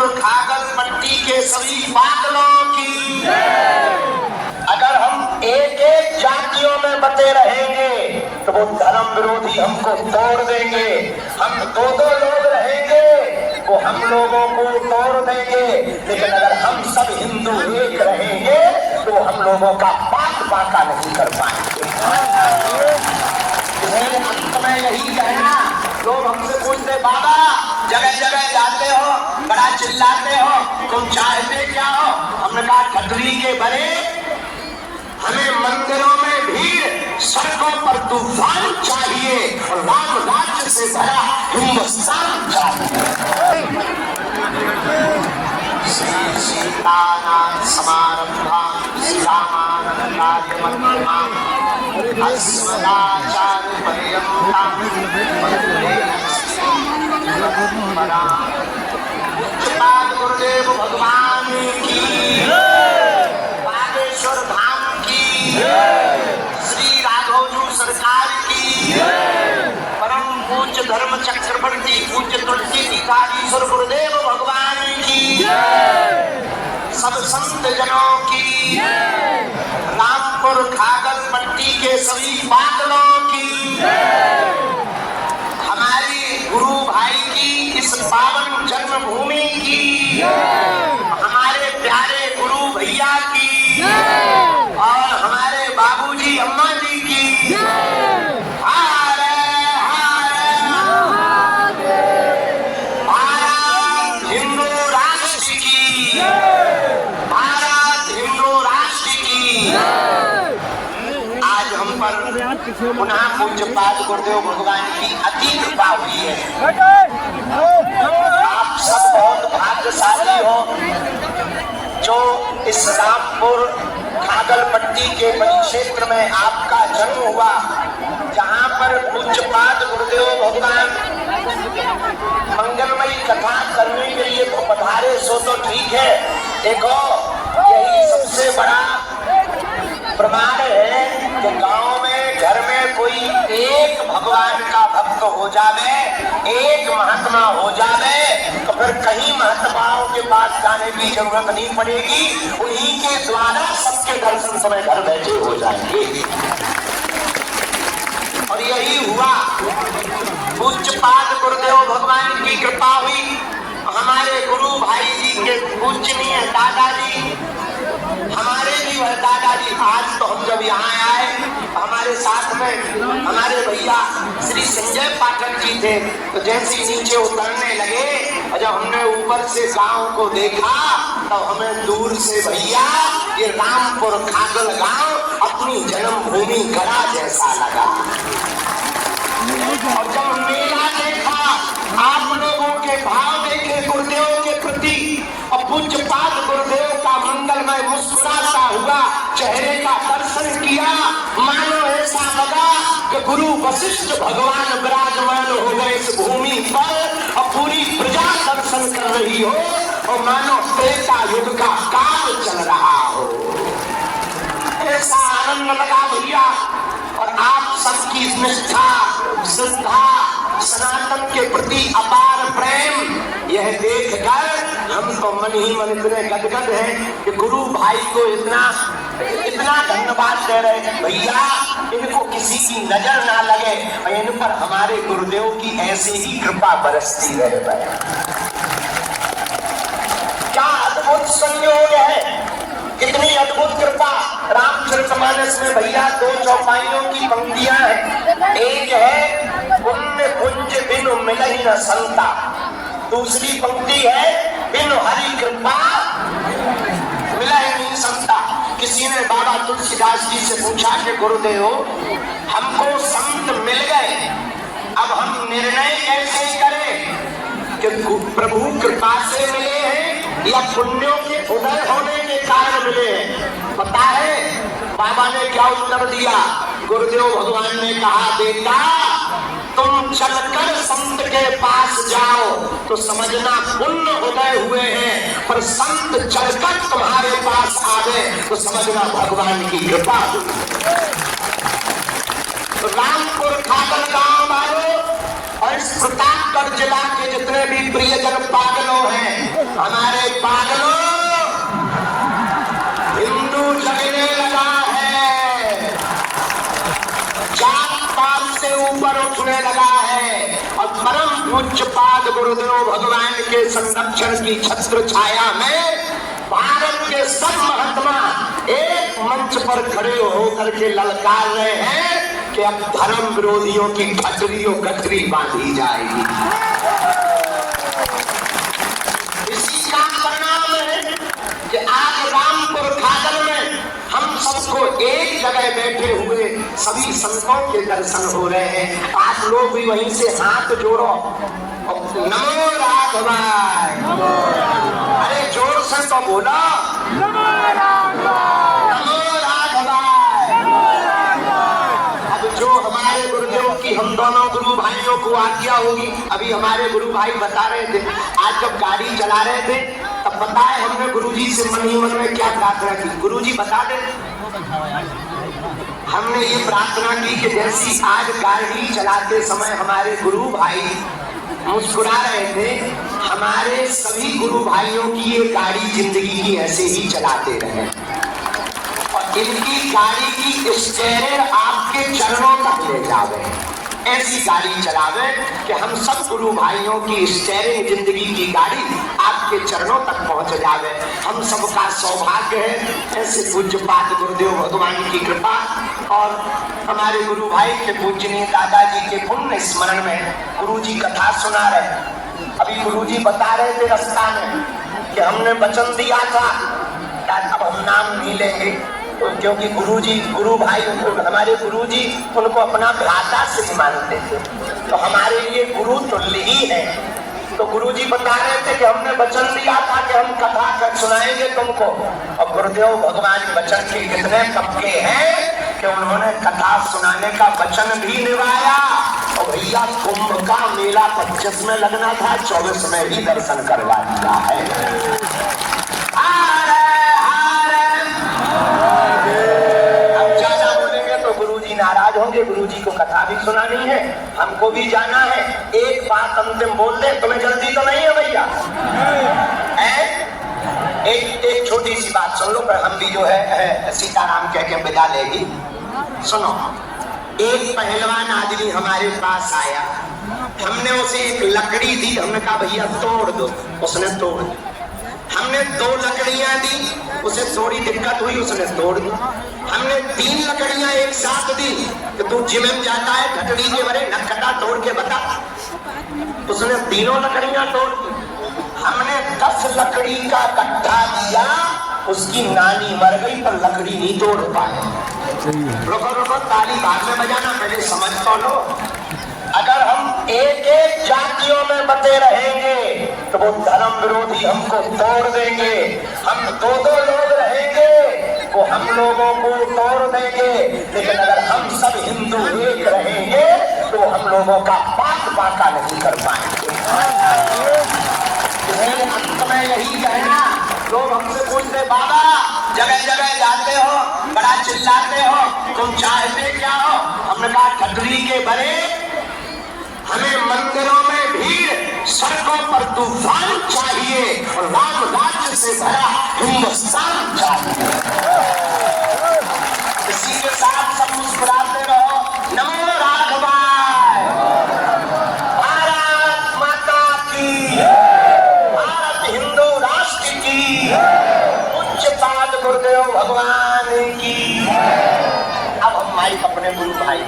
रामपुर खागल पट्टी के सभी पागलों की। अगर हम एक एक जातियों में बटे रहेंगे तो वो धर्म विरोधी हमको तोड़ देंगे। हम दो दो लोग रहेंगे वो हम लोगों को तोड़ देंगे। लेकिन अगर हम सब हिंदू एक रहेंगे तो हम लोगों का बात बाका नहीं कर पाएंगे। अंत में यही कहना, लोग हमसे पूछते बाबा जगह जगह जाते हो बड़ा चिल्लाते हो, तुम चाहते क्या हो? हमने कहा खतरी के बने, हमें मंदिरों में भीड़, सड़कों पर तूफान चाहिए और राम राज्य से भरा हिंदुस्तान चाहिए। सीतानाथ समारंभा अस्मदाचार्य पर्यंता गुरुदेव भगवान की, बागेश्वर धाम की, श्री राघवजू सरकार की, परम पूज्य धर्म चक्रवर्ती पूज्य तुलसी टीकाधीश्वर गुरुदेव भगवान की, सब संत जनों की, रामपुर खागल पट्टी के सभी पागलों की, हमारी गुरु भाई की इस पावन जन्मभूमि की, हमारे प्यारे गुरु भैया की और हमारे बाबूजी अम्मा जी की। हरे हरे भारत हिंदू राष्ट्र की, भारत हिंदू राष्ट्र की। आज हम पर पुनः पूज्यपाद गुरुदेव भगवान की अति कृपा हुई है। आप सब बहुत भाग्यशाली हो जो इस रामपुर खागल पट्टी के परिक्षेत्र में आपका जन्म हुआ, जहाँ पर पूज्यपाद गुरुदेव भगवान मंगलमयी कथा करने के लिए पधारे। सो तो ठीक है, देखो यही सबसे बड़ा प्रमाण है कि गांव में घर में कोई एक भगवान का भक्त हो जावे, एक महात्मा हो जावे तो फिर कहीं महात्माओं के पास जाने की जरूरत नहीं पड़ेगी। उन्हीं के द्वारा सबके दर्शन समय घर बैठे हो जाएंगे। और यही हुआ, पूज्यपाद गुरुदेव भगवान की कृपा हुई। हमारे गुरु भाई जी के पूजनीय दादाजी, हमारे भी वह दादाजी, आज तो हम जब यहाँ आए हमारे साथ में हमारे भैया श्री संजय पाठक जी थे। तो जैसे ही नीचे उतरने लगे और जब हमने ऊपर से गांव को देखा तो हमें दूर से भैया ये रामपुर खागल गांव अपनी जन्मभूमि गढ़ा जैसा लगा। और जब मेला देखा, आप लोगों के भाव देखे गुरुदेव के प्रति और पूज्यपाद गुरुदेव का मंगलमय मुस्कुराता हुआ चेहरे का दर्शन किया, मानो ऐसा लगा कि गुरु वशिष्ठ भगवान विराजमान हो गए इस भूमि पर और पूरी प्रजा दर्शन कर रही हो और मानो त्रेता युग का काल चल रहा हो। ऐसा आनंद लगा भैया। और आप सबकी निष्ठा, श्रद्धा, सनातन के प्रति अपार प्रेम यह देखकर हम तो मन ही मन इतने गदगद हैं कि गुरु भाई को इतना धन्यवाद दे रहे हैं। भैया इनको किसी की नजर ना लगे और इन पर हमारे गुरुदेव की ऐसी ही कृपा बरसती रहे। क्या अद्भुत संयोग है, कितनी अद्भुत कृपा। रामचरितमानस में भैया 2 चौपाइयों की पंक्तियां हैं। एक है पुण्य पुंज बिनु मिलहि न संता, दूसरी पंक्ति है बिनु हरि कृपा मिलहि नहीं संता। किसी ने बाबा तुलसीदास जी से पूछा कि गुरुदेव हमको संत मिल गए, अब हम निर्णय कैसे करें कि प्रभु कृपा से मिले हैं या पुण्यों के उदय होने के कारण मिले हैं? पता है बाबा ने क्या उत्तर दिया? गुरुदेव भगवान ने कहा, बेटा तुम चलकर संत के पास जाओ तो समझना पुण्य उदय हुए हैं, पर संत चलकर तुम्हारे पास आ गए तो समझना भगवान की कृपा हुई। तो रामपुर खागल गांव वालों और इस प्रतापगढ़ जिला के जितने भी प्रियजन पागलों हैं, परम पूज्य पाद गुरुदेव भगवान के संरक्षण की छत्र छाया में भारत के सब महात्मा एक मंच पर खड़े होकर के ललकार रहे हैं कि अब धर्म विरोधियों की खचरियों गठरी बांधी जाएगी। इसी का परिणाम है कि आज रामपुर खादर में हम सबको एक जगह बैठे हुए सभी संतों के दर्शन हो रहे हैं। आप लोग भी वहीं से हाथ जोड़ो, नमो राघवाय, अरे जोर से तो बोला, नमो राघवाय। अब जो हमारे गुरुदेव की हम दोनों गुरु भाइयों को आज्ञा होगी, अभी हमारे गुरु भाई बता रहे थे, आज जब गाड़ी चला रहे थे तब बताए हमने गुरुजी से मन ही मन में क्या प्रार्थना की। गुरुजी बता दे, हमने ये प्रार्थना की कि जैसी आज गाड़ी चलाते समय हमारे गुरु भाई मुस्कुरा रहे थे, हमारे सभी गुरु भाइयों की ये गाड़ी जिंदगी की ऐसे ही चलाते रहे और इनकी गाड़ी की स्टीयरिंग आपके चरणों तक ले जावे, ऐसी गाड़ी चलावे कि हम सब गुरु भाइयों की स्टीयरिंग जिंदगी की गाड़ी आपके चरणों तक पहुंच जावे। हम सबका सौभाग्य है ऐसे पूज्य पाद गुरुदेव भगवान की कृपा और हमारे गुरु भाई के पूजनीय दादाजी के पुण्य स्मरण में गुरुजी कथा सुना रहे। अभी गुरुजी बता रहे थे रास्ता में कि हमने वचन दिया था अब हम नाम नहीं लेंगे, क्योंकि गुरुजी गुरु भाई हमारे गुरुजी उनको अपना भ्राता से मानते थे, तो हमारे लिए गुरु तुल्य ही है। तो गुरुजी बता रहे थे कि हमने वचन दिया था कि हम कथा कर सुनाएंगे तुमको, और गुरुदेव भगवान वचन के कितने पक्के हैं कि उन्होंने कथा सुनाने का वचन भी निभाया। और भैया कुंभ का मेला 25 में लगना था, 24 में ही दर्शन करवा दिया है। नाराज होंगे, गुरुजी को कथा भी सुनानी है, हमको भी जाना है। एक बात अंतिम बोल दे, तुम्हें जल्दी तो नहीं है भैया? एक छोटी सी बात सुन लो, पर हम भी जो है सीताराम कह के विदा लेगी। सुनो, एक पहलवान आदमी हमारे पास आया, हमने उसे एक लकड़ी दी, हमने कहा भैया तोड़ दो, उसने तोड़ दी। हमने 2 लकड़ियां दी, उसे थोड़ी दिक्कत हुई, उसने तोड़ दी। हमने 3 लकड़ियां एक साथ दी कि तू जिम में जाता है घटड़ी के बड़े नखटा तोड़ के बता, उसने 3 लकड़ियां तोड़ दी। हमने 10 लकड़ी का कट्टा दिया, उसकी नानी मर गई पर लकड़ी नहीं तोड़ पाए। रुको रुको, ताली बाद में बजाना, पहले समझ तो लो। अगर हम एक एक जातियों में बटे रहेंगे तो वो धर्म विरोधी हमको तोड़ देंगे। हम 2-2 लोग रहेंगे वो हम लोगों को तोड़ देंगे, लेकिन अगर हम सब हिंदू एक रहेंगे तो हम लोगों का बात बाका नहीं कर पाएंगे। अंत में यही कहना, लोग हमसे पूछते बाबा जगह जगह जाते हो, बड़ा चिल्लाते हो, तुम चाहते क्या हो? हमने कहा खतरी के बड़े, हमें मंदिरों में भीड़, सड़कों पर तूफान चाहिए और राम राज्य से भरा हिंदुस्तान चाहिए। इसी के साथ सब मुस्कुराते रहो, नमो राघवाय, भारत माता की, भारत हिंदू राष्ट्र की, उच्च पाद गुरुदेव भगवान की। अब हम माइक अपने गुरु भाई